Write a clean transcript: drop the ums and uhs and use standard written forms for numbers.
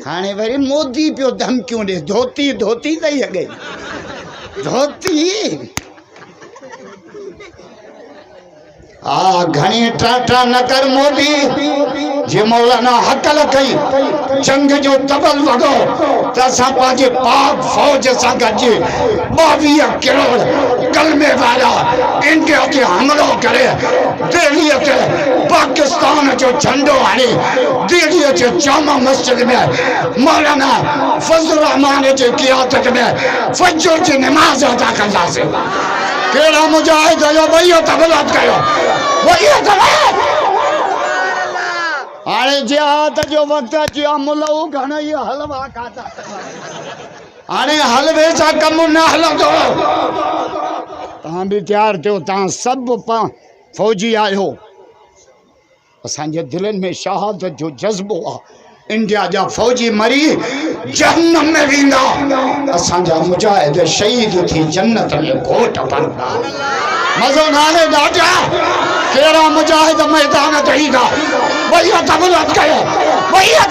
हाणे वरी मोदी पियो धमकियूं ॾे धोती धोती तई अॻे धोती आ घणी टाटा न कर मोदी जे मौलाना हकल कई जंग जो तबल वॻो त असां पंहिंजे पाक फौज सां गॾिजी 22 करोड़ कलमे वारा इंडिया ते हमलो करे दिल्लीअ ते पाकिस्तान जो झंडो हाणे दिल्लीअ जे जामा मस्जिद में मौलाना फजल रहमान जे क़ियादत में फजर जी नमाज़ अदा कंदासीं केड़ा मुजाहिद जो भईयो तबलात कयो भईयो तबलात हाणे जिहाद जो वक्त अची मुलऊ घणई हलवा खाता हाणे हलवे सां कम न हलंदो तव्हां बि तैयार थियो तव्हां सभु फौजी आहियो असांजे दिलनि में शहादत जो जज़्बो आहे इंडिया जा फौजी मरी जहन्नम में वेंदा असांजा मुजाहिद शहीद थी जन्नत में घोट बनदा मज़ो नाले ॾाढा केड़ा मुजाहिद मैदान ते ईंदा भईया तबलात कयो भईया